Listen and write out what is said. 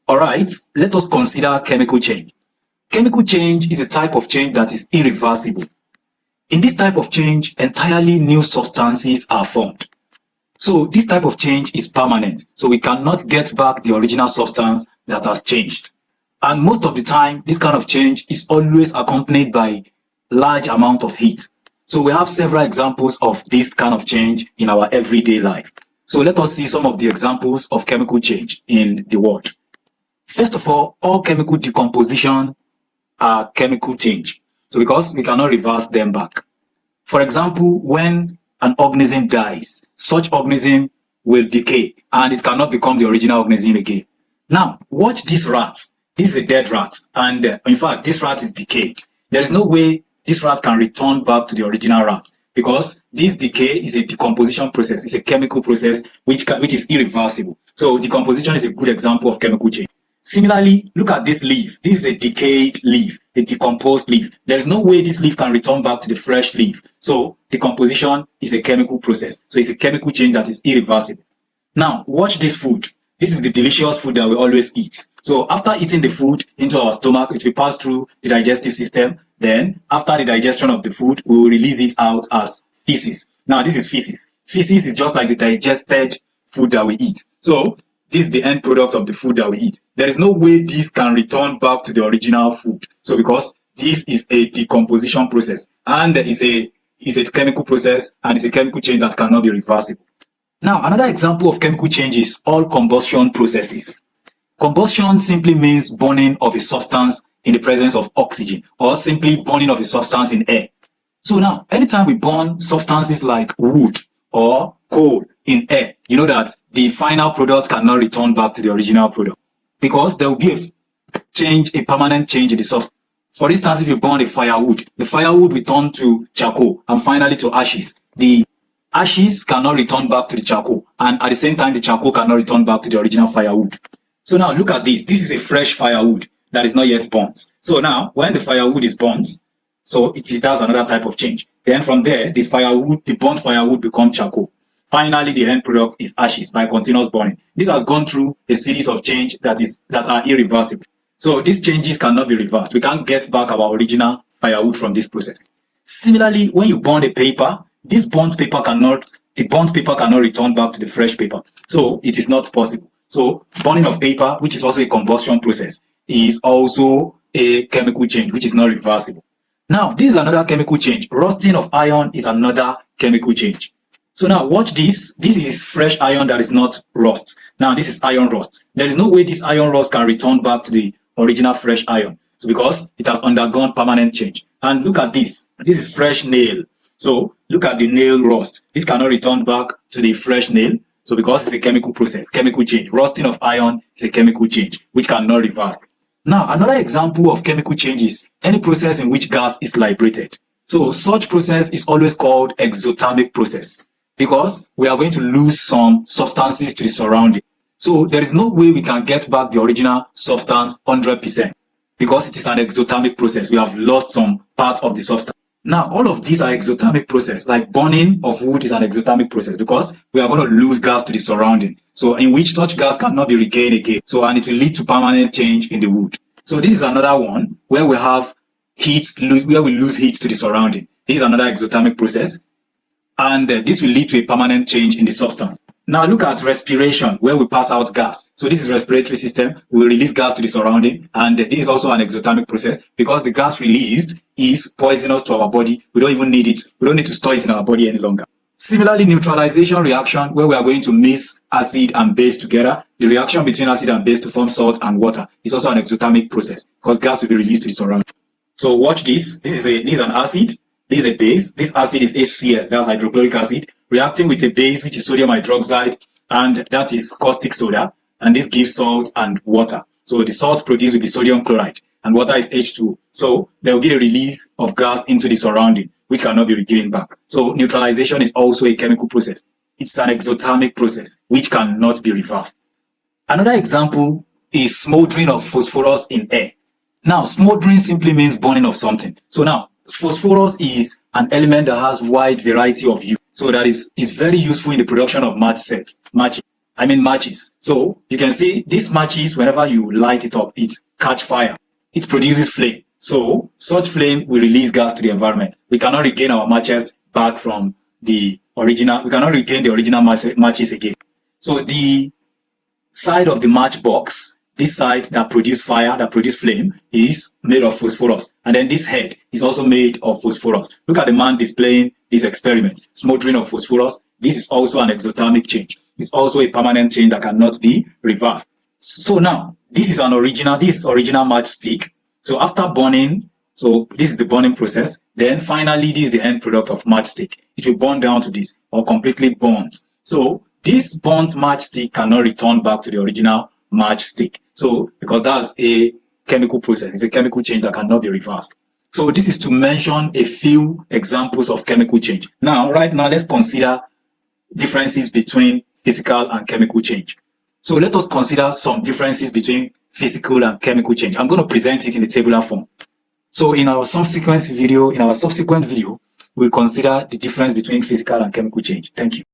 Alright, let us consider chemical change. Chemical change is a type of change that is irreversible. In this type of change, entirely new substances are formed. So this type of change is permanent, so we cannot get back the original substance that has changed. And most of the time, this kind of change is always accompanied by large amount of heat. So we have several examples of this kind of change in our everyday life. So let us see some of the examples of chemical change in the world. First of all chemical decomposition are chemical change. So because we cannot reverse them back. For example, when an organism dies, such organism will decay and it cannot become the original organism again. Now, watch this rat. This is a dead rat, and in fact, this rat is decayed. There is no way this rat can return back to the original rat because this decay is a decomposition process. It's a chemical process which is irreversible. So decomposition is a good example of chemical change. Similarly, look at this leaf. This is a decayed leaf, a decomposed leaf. There is no way this leaf can return back to the fresh leaf. So decomposition is a chemical process. So it's a chemical change that is irreversible. Now, watch this food. This is the delicious food that we always eat. So after eating the food into our stomach, it will pass through the digestive system. Then after the digestion of the food, we will release it out as feces. Now this is feces. Feces is just like the digested food that we eat. So this is the end product of the food that we eat. There is no way this can return back to the original food. So because this is a decomposition process and it's a chemical process and it's a chemical change that cannot be reversible. Now, another example of chemical change is all combustion processes. Combustion simply means burning of a substance in the presence of oxygen, or simply burning of a substance in air. So now, anytime we burn substances like wood or coal in air, you know that the final product cannot return back to the original product because there will be a permanent change in the substance. For instance, if you burn a firewood, the firewood will turn to charcoal and finally to ashes. The ashes cannot return back to the charcoal, and at the same time, the charcoal cannot return back to the original firewood. So now look at this. This is a fresh firewood that is not yet burnt. So now, when the firewood is burnt, so it does another type of change. Then from there, the burnt firewood becomes charcoal. Finally, the end product is ashes by continuous burning. This has gone through a series of change that are irreversible. So these changes cannot be reversed. We can't get back our original firewood from this process. Similarly, when you burn a paper, the burnt paper cannot return back to the fresh paper. So it is not possible. So burning of paper, which is also a combustion process, is also a chemical change, which is not reversible. Now, this is another chemical change. Rusting of iron is another chemical change. So now watch this. This is fresh iron that is not rust. Now this is iron rust. There is no way this iron rust can return back to the original fresh iron. So because it has undergone permanent change. And look at this. This is fresh nail. So look at the nail rust. This cannot return back to the fresh nail. So because it's a chemical process, chemical change. Rusting of iron is a chemical change, which cannot reverse. Now, another example of chemical change is any process in which gas is liberated. So such process is always called exothermic process because we are going to lose some substances to the surrounding. So there is no way we can get back the original substance 100% because it is an exothermic process. We have lost some part of the substance. Now, all of these are exothermic process, like burning of wood is an exothermic process because we are going to lose gas to the surrounding. So in which such gas cannot be regained again. So, and it will lead to permanent change in the wood. So this is another one where we have heat, where we lose heat to the surrounding. This is another exothermic process. And this will lead to a permanent change in the substance. Now look at respiration, where we pass out gas. So this is respiratory system. We will release gas to the surrounding. And this is also an exothermic process because the gas released is poisonous to our body. We don't even need it. We don't need to store it in our body any longer. Similarly, neutralization reaction, where we are going to mix acid and base together. The reaction between acid and base to form salt and water is also an exothermic process because gas will be released to the surrounding. So watch this. This is an acid. This is a base. This acid is HCl, that's hydrochloric acid, reacting with a base which is sodium hydroxide, and that is caustic soda. And this gives salt and water. So the salt produced will be sodium chloride, and water is H2O. So there will be a release of gas into the surrounding, which cannot be regained back. So neutralization is also a chemical process. It's an exothermic process, which cannot be reversed. Another example is smoldering of phosphorus in air. Now, smoldering simply means burning of something. So now, phosphorus is an element that has wide variety of use. So that is very useful in the production of matching. matches. So you can see these matches, whenever you light it up, it catch fire. It produces flame. So such flame will release gas to the environment. We cannot regain our matches back from the original. We cannot regain the original matches again. So the side of the matchbox, this side that produces fire, that produces flame, is made of phosphorus. And then this head is also made of phosphorus. Look at the man displaying this experiment. Smoldering of phosphorus. This is also an exothermic change. It's also a permanent change that cannot be reversed. So now, this is original matchstick. So after burning, so this is the burning process. Then finally, this is the end product of matchstick. It will burn down to this or completely burnt. So this burnt matchstick cannot return back to the original matchstick. So because that's a chemical process, it's a chemical change that cannot be reversed. So this is to mention a few examples of chemical change. Right now, let's consider differences between physical and chemical change. So let us consider some differences between physical and chemical change. I'm going to present it in a tabular form. So in our subsequent video, we'll consider the difference between physical and chemical change. Thank you.